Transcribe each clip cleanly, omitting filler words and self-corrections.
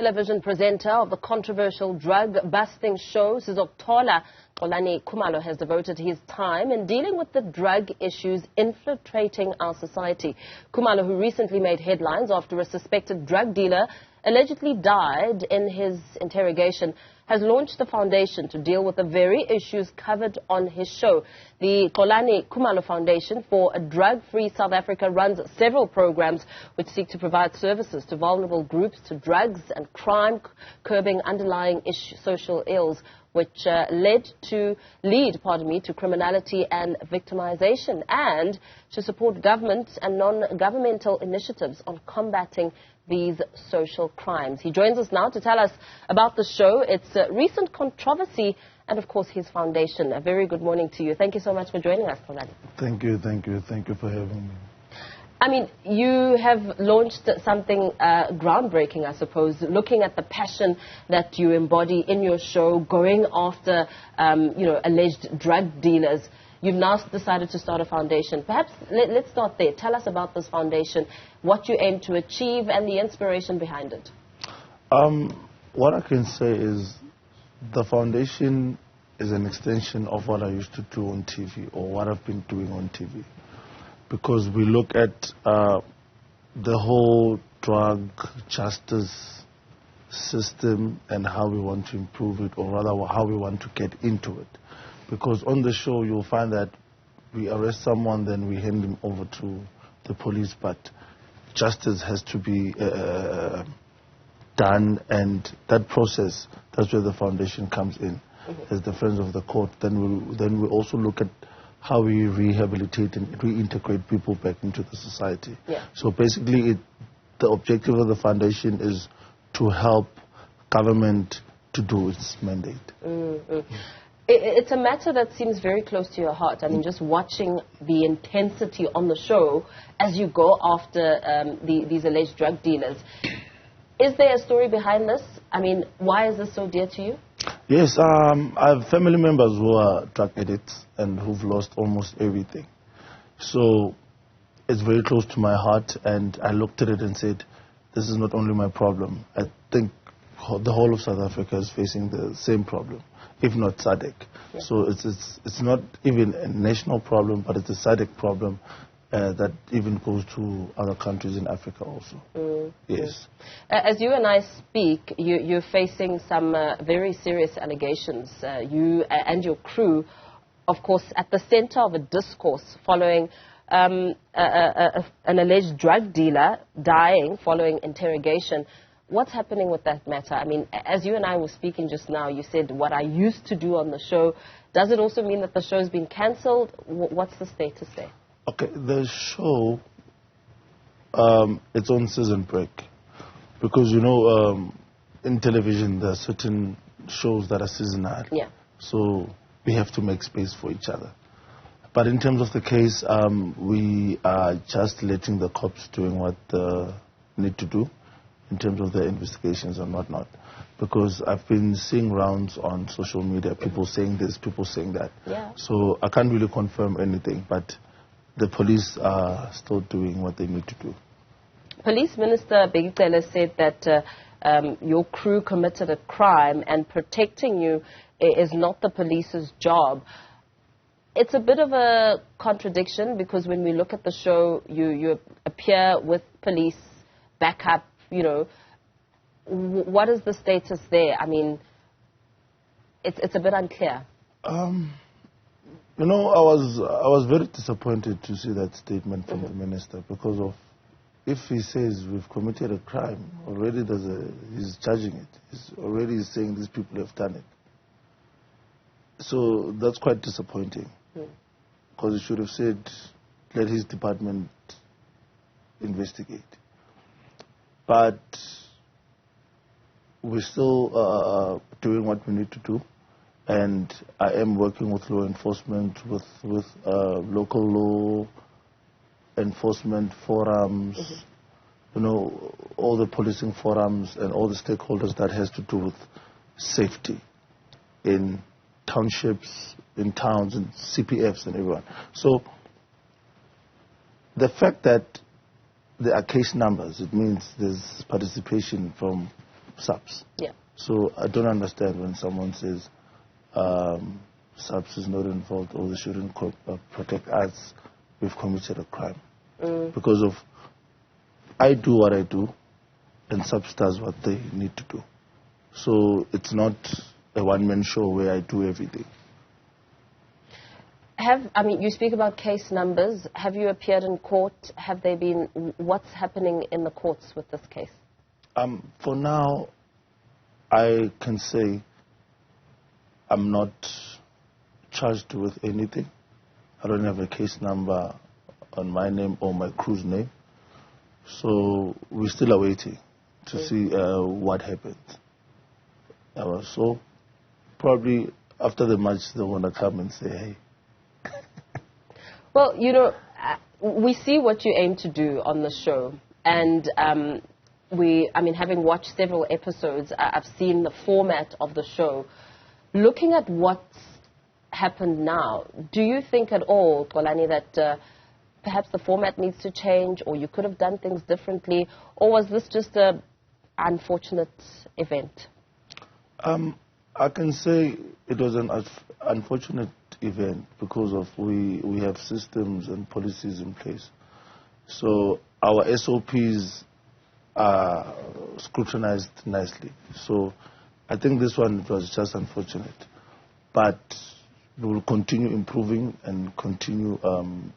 Television presenter of the controversial drug-busting show, Sizokthola Xolani Khumalo, has devoted his time in dealing with the drug issues infiltrating our society. Khumalo, who recently made headlines after a suspected drug dealer allegedly died in his interrogation, has launched the foundation to deal with the very issues covered on his show. The Xolani Khumalo Foundation for a Drug-Free South Africa runs several programs which seek to provide services to vulnerable groups to drugs and crime, curbing underlying social ills which lead to criminality and victimization, and to support government and non-governmental initiatives on combating these social crimes. He joins us now to tell us about the show, its recent controversy, and of course his foundation. A very good morning to you. Thank you so much for joining us, Xolani. Thank you for having me. I mean, you have launched something groundbreaking, I suppose, looking at the passion that you embody in your show, going after, alleged drug dealers. You've now decided to start a foundation. Perhaps let's start there. Tell us about this foundation, what you aim to achieve, and the inspiration behind it. What I can say is the foundation is an extension of what I used to do on TV, or what I've been doing on TV. Because we look at the whole drug justice system and how we want to improve it, or rather how we want to get into it. Because on the show you'll find that we arrest someone, then we hand him over to the police, but justice has to be done, and that process, that's where the foundation comes in. As the Friends of the Court, then we also look at how we rehabilitate and reintegrate people back into the society. Yeah. So basically the objective of the foundation is to help government to do its mandate. It's a matter that seems very close to your heart. I mean, just watching the intensity on the show as you go after these alleged drug dealers. Is there a story behind this? I mean, why is this so dear to you? Yes, I have family members who are drug addicts and who've lost almost everything. So it's very close to my heart, and I looked at it and said, this is not only my problem. I think the whole of South Africa is facing the same problem, if not SADC. Yeah. So it's not even a national problem, but it's a SADC problem that even goes to other countries in Africa also. Yes. As you and I speak, you're facing some very serious allegations. You and your crew, of course, at the center of a discourse following an alleged drug dealer dying following interrogation. What's happening with that matter? I mean, as you and I were speaking just now, you said what I used to do on the show. Does it also mean that the show's been cancelled? What's the status there? Okay, the show, it's on season break. Because, in television, there are certain shows that are seasonal. Yeah. So we have to make space for each other. But in terms of the case, we are just letting the cops doing what they need to do in terms of their investigations and whatnot. Because I've been seeing rounds on social media, people saying this, people saying that. Yeah. So I can't really confirm anything, but the police are still doing what they need to do. Police Minister Begitele said that your crew committed a crime and protecting you is not the police's job. It's a bit of a contradiction, because when we look at the show, you appear with police backup, What is the status there? I mean, it's a bit unclear. I was very disappointed to see that statement from the minister, because of, if he says we've committed a crime, already he's charging it. He's already saying these people have done it. So that's quite disappointing, because he should have said, let his department investigate. But we're still doing what we need to do. And I am working with law enforcement, with local law enforcement forums, all the policing forums and all the stakeholders that has to do with safety in townships, in towns, and CPFs and everyone. So the fact that there are case numbers, it means there's participation from subs. Yeah. So I don't understand when someone says subs is not involved or they shouldn't protect us. We've committed a crime. Because of I do what I do and subs does what they need to do. So it's not a one-man show where I do everything. You speak about case numbers. Have you appeared in court? Have they been? What's happening in the courts with this case? For now, I can say I'm not charged with anything. I don't have a case number on my name or my crew's name. So we're still awaiting to see what happens. So probably after the match, they want to come and say, hey. Well, we see what you aim to do on the show. And having watched several episodes, I've seen the format of the show. Looking at what's happened now, do you think at all, Xolani, that perhaps the format needs to change, or you could have done things differently, or was this just an unfortunate event? I can say it was an unfortunate event because of we have systems and policies in place. So our SOPs are scrutinized nicely. So I think this one was just unfortunate. But we will continue improving and continue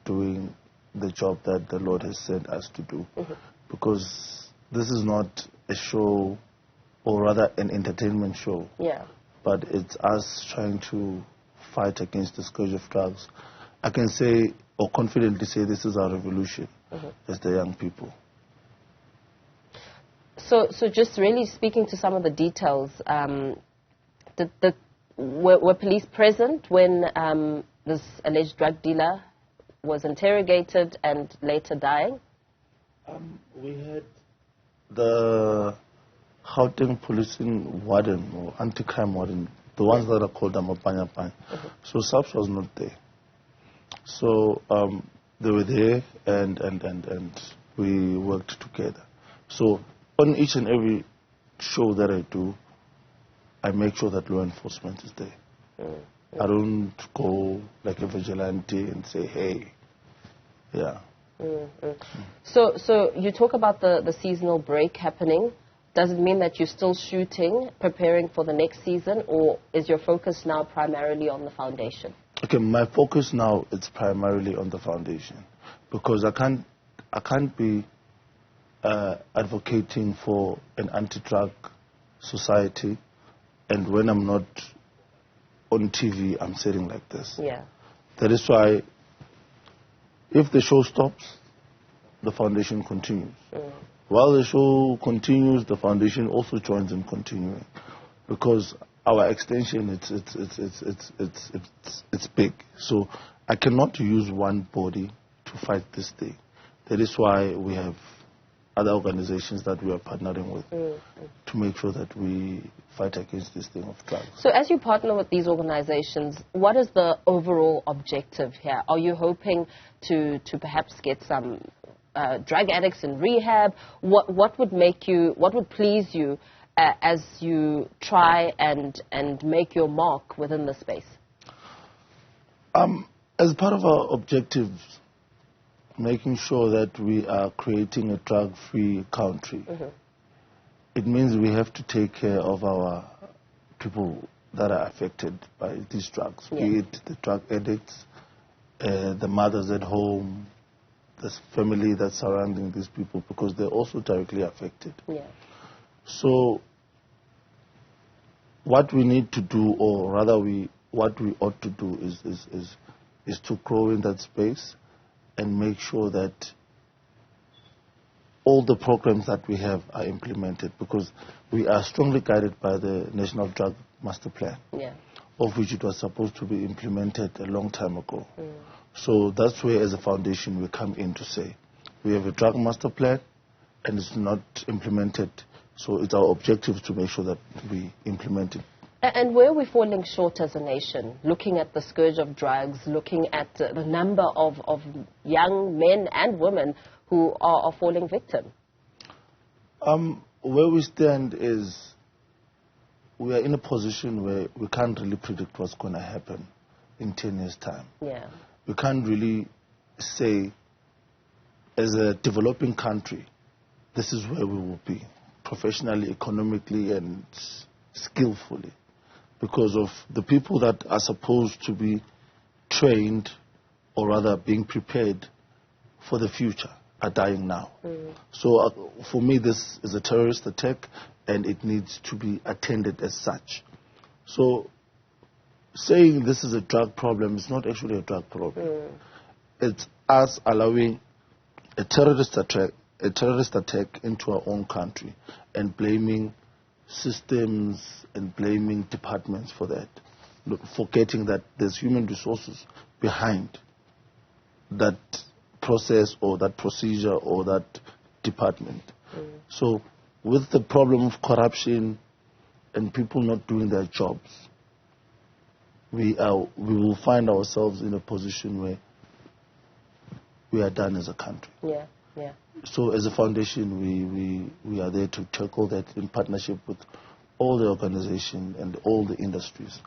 doing the job that the Lord has sent us to do. Because this is not a show, or rather an entertainment show. Yeah. But it's us trying to fight against the scourge of drugs. I can say, or confidently say, this is our revolution as the young people. So just really speaking to some of the details, were police present when this alleged drug dealer was interrogated and later dying? We had the Gauteng policing warden or anti-crime warden, the ones that are called Amapanyapany. So SAPS was not there. So they were there and we worked together. So on each and every show that I do, I make sure that law enforcement is there. I don't go like a vigilante and say, hey, yeah. So you talk about the seasonal break happening. Does it mean that you're still shooting, preparing for the next season, or is your focus now primarily on the foundation? Okay, my focus now is primarily on the foundation because I can't be advocating for an anti-drug society, and when I'm not on TV, I'm sitting like this. Yeah. That is why if the show stops, the foundation continues. While the show continues, the foundation also joins in continuing, because our extension it's big. So I cannot use one body to fight this thing. That is why we have other organizations that we are partnering with to make sure that we fight against this thing of drugs. So as you partner with these organizations, what is the overall objective here? Are you hoping to perhaps get some drug addicts in rehab? What would please you as you try and make your mark within the space? As part of our objectives, making sure that we are creating a drug-free country, it means we have to take care of our people that are affected by these drugs, be it the drug addicts, the mothers at home, the family that's surrounding these people, because they're also directly affected. So what we need to do, or rather what we ought to do is to grow in that space and make sure that all the programs that we have are implemented, because we are strongly guided by the National Drug Master Plan, of which it was supposed to be implemented a long time ago. So that's where, as a foundation, we come in to say, we have a drug master plan and it's not implemented. So it's our objective to make sure that we implement it. And where are we falling short as a nation, looking at the scourge of drugs, looking at the number of young men and women who are falling victim? Where we stand is we are in a position where we can't really predict what's going to happen in 10 years' time. Yeah. We can't really say, as a developing country, this is where we will be, professionally, economically, and skillfully, because of the people that are supposed to be trained, or rather being prepared for the future, are dying now. So for me, this is a terrorist attack, and it needs to be attended as such. So saying this is a drug problem is not actually a drug problem. It's us allowing a terrorist attack into our own country and blaming systems and blaming departments for that, forgetting that there's human resources behind that process or that procedure or that department. So with the problem of corruption and people not doing their jobs, we will find ourselves in a position where we are done as a country. Yeah, yeah. So as a foundation, we are there to tackle that in partnership with all the organizations and all the industries.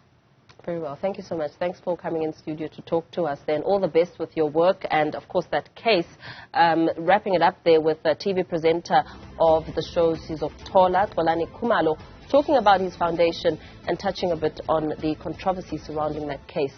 Very well. Thank you so much. Thanks for coming in studio to talk to us then. All the best with your work and, of course, that case. Wrapping it up there with the TV presenter of the show, Sizokthola Xolani Khumalo, talking about his foundation and touching a bit on the controversy surrounding that case.